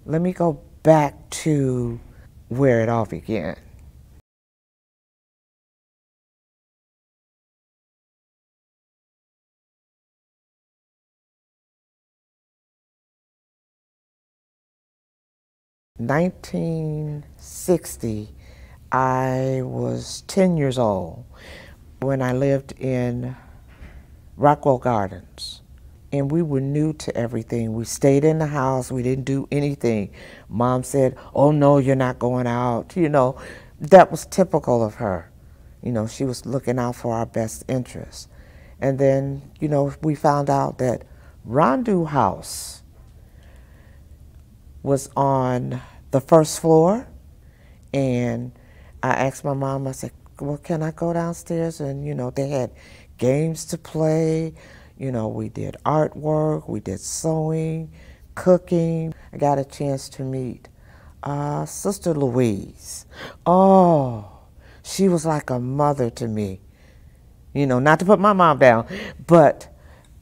Let me go back to where it all began. In 1960, I was 10 years old when I lived in Rockwell Gardens. And we were new to everything. We stayed in the house. We didn't do anything. Mom said, "Oh no, you're not going out." You know, that was typical of her. You know, she was looking out for our best interests. And then, you know, we found out that Rondu House was on the first floor. And I asked my mom, I said, "Well, can I go downstairs?" And, you know, they had games to play. You know, we did artwork, we did sewing, cooking. I got a chance to meet Sister Louise. Oh, she was like a mother to me. You know, not to put my mom down, but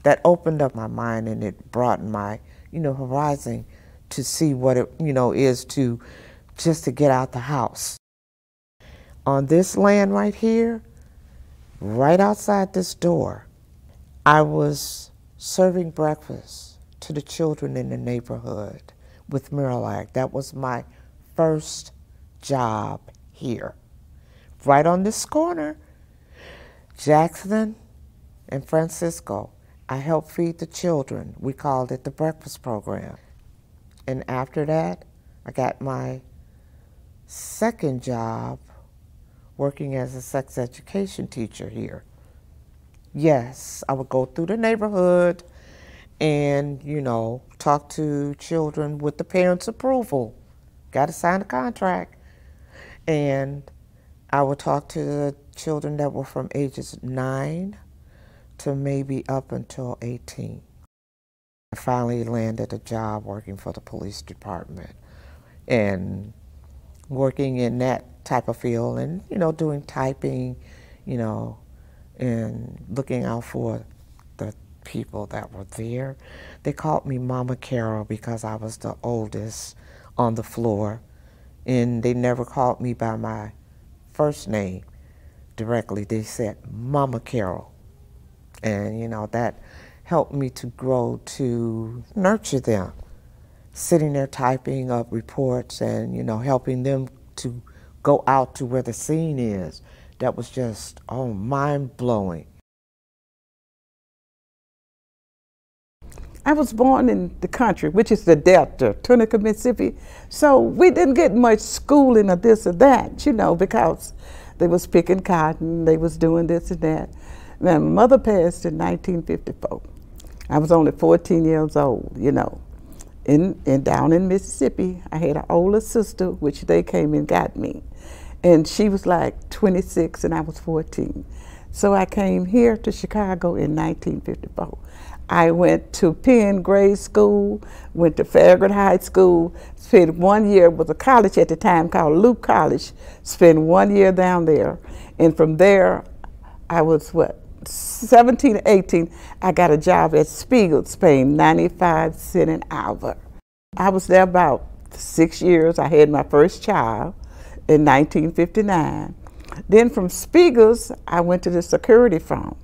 that opened up my mind and it broadened my, you know, horizon to see what it, you know, is to just to get out the house. On this land right here, right outside this door, I was serving breakfast to the children in the neighborhood with Miralac. That was my first job here. Right on this corner, Jackson and Francisco, I helped feed the children. We called it the breakfast program. And after that, I got my second job working as a sex education teacher here. Yes, I would go through the neighborhood and, you know, talk to children with the parents' approval. Got to sign a contract. And I would talk to the children that were from ages 9 to maybe up until 18. I finally landed a job working for the police department and working in that type of field and, you know, doing typing, you know, and looking out for the people that were there. They called me Mama Carol because I was the oldest on the floor, and they never called me by my first name directly. They said Mama Carol, and you know, that helped me to grow to nurture them, sitting there typing up reports and, you know, helping them to go out to where the scene is. That was just, oh, mind-blowing. I was born in the country, which is the Delta, Tunica, Mississippi. So we didn't get much schooling or this or that, you know, because they was picking cotton, they was doing this and that. My mother passed in 1954. I was only 14 years old, you know. Down in Mississippi, I had an older sister, which they came and got me. And she was like 26 and I was 14. So I came here to Chicago in 1954. I went to Penn Grade School, went to Farragut High School, spent 1 year with a college at the time called Luke College, spent 1 year down there. And from there, I was 17 or 18, I got a job at Spiegel's paying 95 cents an hour. I was there about 6 years. I had my first child in 1959. Then from Spiegel's, I went to the security firm.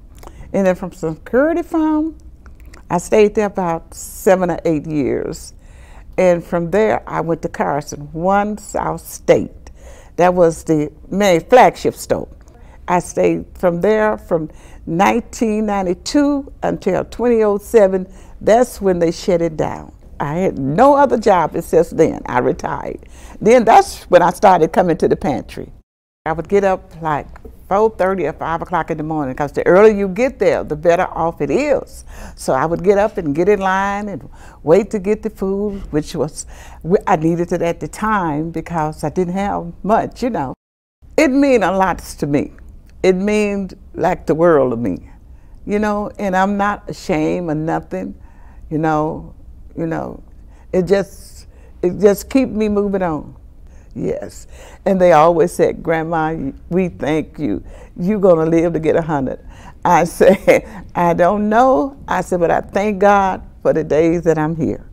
And then from security firm, I stayed there about 7 or 8 years. And from there, I went to Carson, One South State. That was the main flagship store. I stayed from there from 1992 until 2007. That's when they shut it down. I had no other job since then. I retired. Then that's when I started coming to the pantry. I would get up like 4:30 or 5 o'clock in the morning because the earlier you get there, the better off it is. So I would get up and get in line and wait to get the food, which was, I needed it at the time because I didn't have much, you know. It meant a lot to me. It means like the world to me, you know, and I'm not ashamed or nothing, you know, it just keep me moving on. Yes, and they always said, "Grandma, we thank you. You're gonna live to get 100." I said, "I don't know." I said, "But I thank God for the days that I'm here."